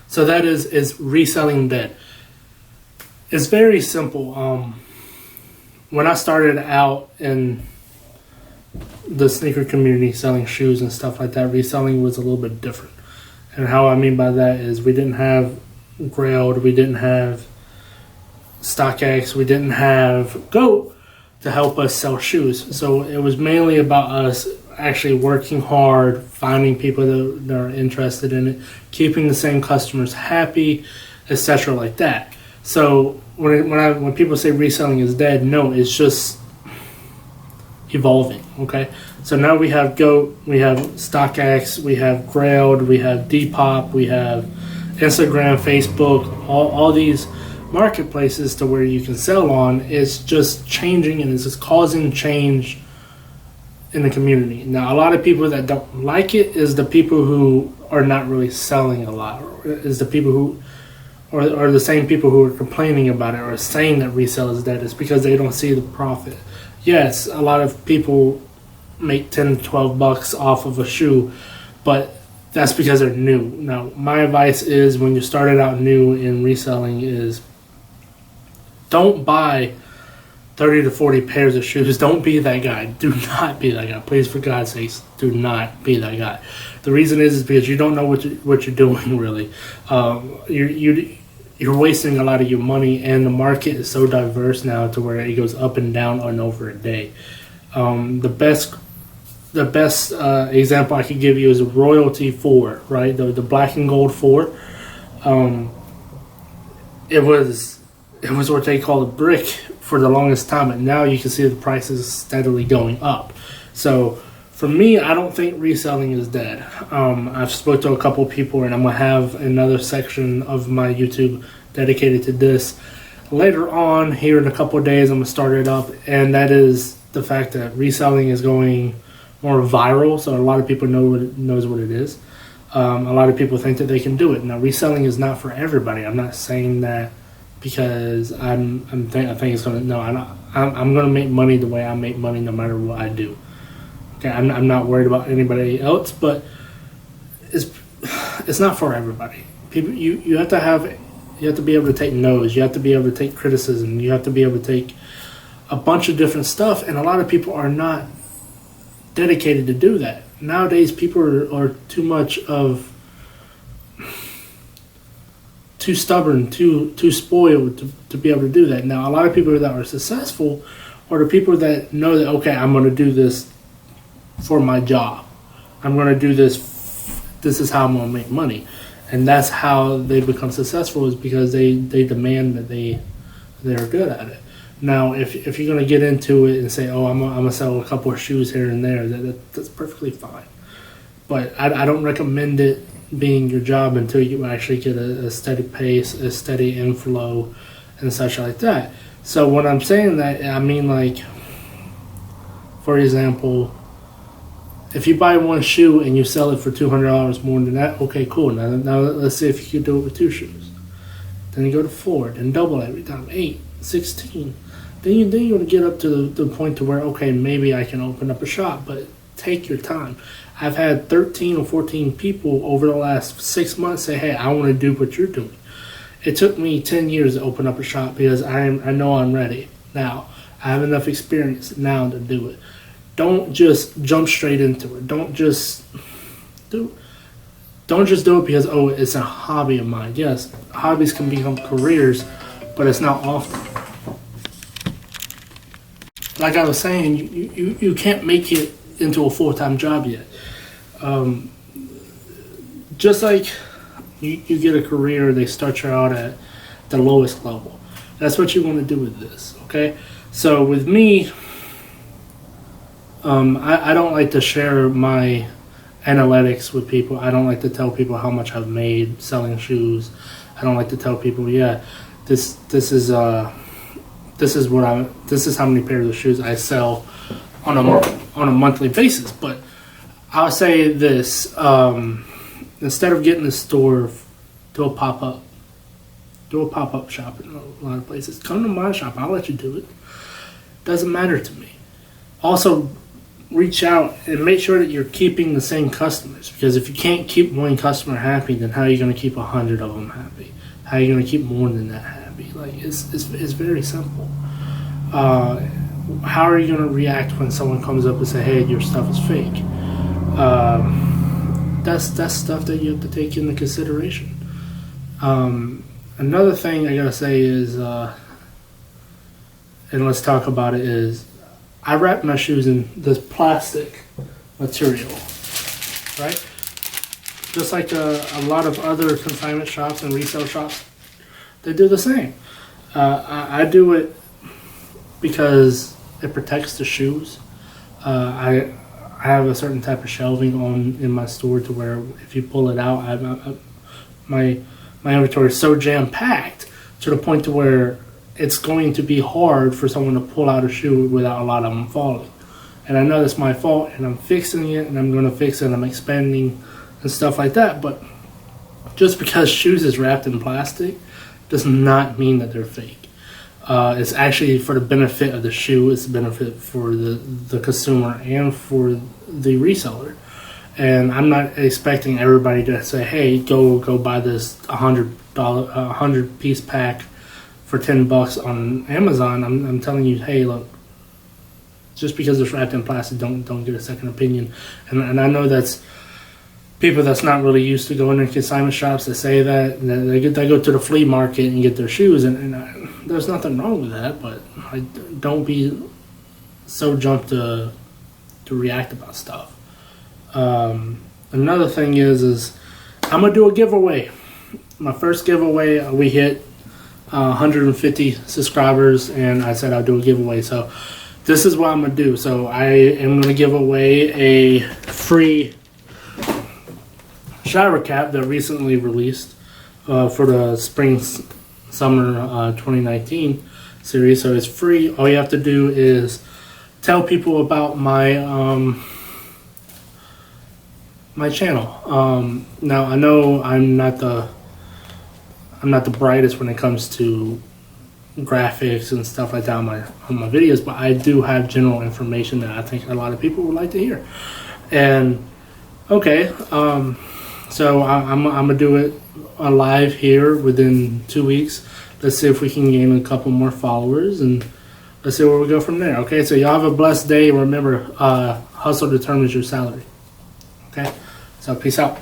So that is reselling dead. It's very simple. When I started out in the sneaker community selling shoes and stuff like that, reselling was a little bit different. And how I mean by that is we didn't have Grailed, we didn't have StockX, we didn't have GOAT to help us sell shoes. So it was mainly about us actually working hard, finding people that are interested in it, keeping the same customers happy, etc. like that. So when people say reselling is dead, no, it's just evolving. Okay, so now we have GOAT, we have StockX, we have Grailed, we have Depop, we have Instagram, Facebook, all these marketplaces to where you can sell on. Is just changing, and it's just causing change in the community. Now, a lot of people that don't like it is the people who are not really selling a lot, or is the people who or the same people who are complaining about it or saying that resale is dead. Is because they don't see the profit. Yes, a lot of people make 10 to 12 bucks off of a shoe, but that's because they're new. Now, my advice is when you started out new in reselling is don't buy 30 to 40 pairs of shoes. Don't be that guy. Do not be that guy. Please, for God's sakes, do not be that guy. The reason is because you don't know what you're doing, really. You're wasting a lot of your money, and the market is so diverse now to where it goes up and down on over a day. The best example I could give you is a Royalty 4, right? The black and gold 4. It was what they call a brick for the longest time, and now you can see the prices steadily going up. So for me, I don't think reselling is dead. I've spoke to a couple of people, and I'm going to have another section of my YouTube dedicated to this. Later on, here in a couple of days, I'm going to start it up, and that is the fact that reselling is going more viral, so a lot of people knows what it is. A lot of people think that they can do it. Now, reselling is not for everybody. I'm not saying that because I think it's gonna. No, I'm gonna make money the way I make money, no matter what I do. Okay, I'm not worried about anybody else, but it's not for everybody. People, you have to be able to take no's. You have to be able to take criticism. You have to be able to take a bunch of different stuff, and a lot of people are not dedicated to do that. Nowadays, people are too stubborn, too spoiled to be able to do that. Now, a lot of people that are successful are the people that know that, okay, I'm going to do this for my job. I'm going to do this. This is how I'm going to make money. And that's how they become successful, is because they demand that they're good at it. Now, if you're going to get into it and say, oh, I'm going to sell a couple of shoes here and there, that's perfectly fine. But I don't recommend it being your job until you actually get a steady pace, a steady inflow, and such like that. So when I'm saying that, I mean, like, for example, if you buy one shoe and you sell it for $200 more than that, okay, cool. Now let's see if you can do it with 2 shoes. Then you go to 4, then double every time, 8, 16. Then you're going to get up to the point to where, okay, maybe I can open up a shop, but take your time. I've had 13 or 14 people over the last 6 months say, hey, I want to do what you're doing. It took me 10 years to open up a shop because I know I'm ready now. I have enough experience now to do it. Don't just jump straight into it. Don't just do it because, oh, it's a hobby of mine. Yes, hobbies can become careers, but it's not often. Like I was saying, you can't make it into a full-time job yet. Just like you get a career, they start you out at the lowest level. That's what you want to do with this, okay? So with me, I don't like to share my analytics with people. I don't like to tell people how much I've made selling shoes. I don't like to tell people, yeah, this is how many pairs of shoes I sell on a monthly basis. But I'll say this, instead of getting a store, do a pop-up shop in a lot of places. Come to my shop, I'll let you do it. Doesn't matter to me. Also, reach out and make sure that you're keeping the same customers. Because if you can't keep one customer happy, then how are you going to keep 100 of them happy? How are you going to keep more than that happy? Like, it's very simple. How are you going to react when someone comes up and say, "Hey, your stuff is fake"? That's stuff that you have to take into consideration. Another thing I gotta say is, and let's talk about it, is I wrap my shoes in this plastic material, right? Just like a lot of other consignment shops and resale shops, they do the same. I do it because it protects the shoes. I have a certain type of shelving in my store to where if you pull it out, my inventory is so jam packed to the point to where it's going to be hard for someone to pull out a shoe without a lot of them falling. And I know that's my fault, and I'm fixing it, and I'm going to fix it. I'm expanding and stuff like that. But just because shoes is wrapped in plastic does not mean that they're fake. It's actually for the benefit of the shoe. It's a benefit for the consumer and for the reseller. And I'm not expecting everybody to say, "Hey, go buy this $100 piece pack for $10 on Amazon." I'm telling you, hey, look, just because it's wrapped in plastic, don't get a second opinion. And I know that's people that's not really used to going to consignment shops that say that they go to the flea market and get their shoes, and there's nothing wrong with that. But don't be so jumped to react about stuff. Another thing is I'm gonna do a giveaway. My first giveaway, we hit 150 subscribers, and I said I'll do a giveaway. So this is what I'm gonna do. So I am gonna give away a free shower cap that recently released for the spring summer 2019 series. So it's free. All you have to do is tell people about my my channel. Now I know I'm not the brightest when it comes to graphics and stuff like that on my videos, but I do have general information that I think a lot of people would like to hear. And okay, so I'm gonna do it live here within 2 weeks. Let's see if we can gain a couple more followers, and let's see where we go from there. Okay, so y'all have a blessed day. Remember, hustle determines your salary. Okay, so peace out.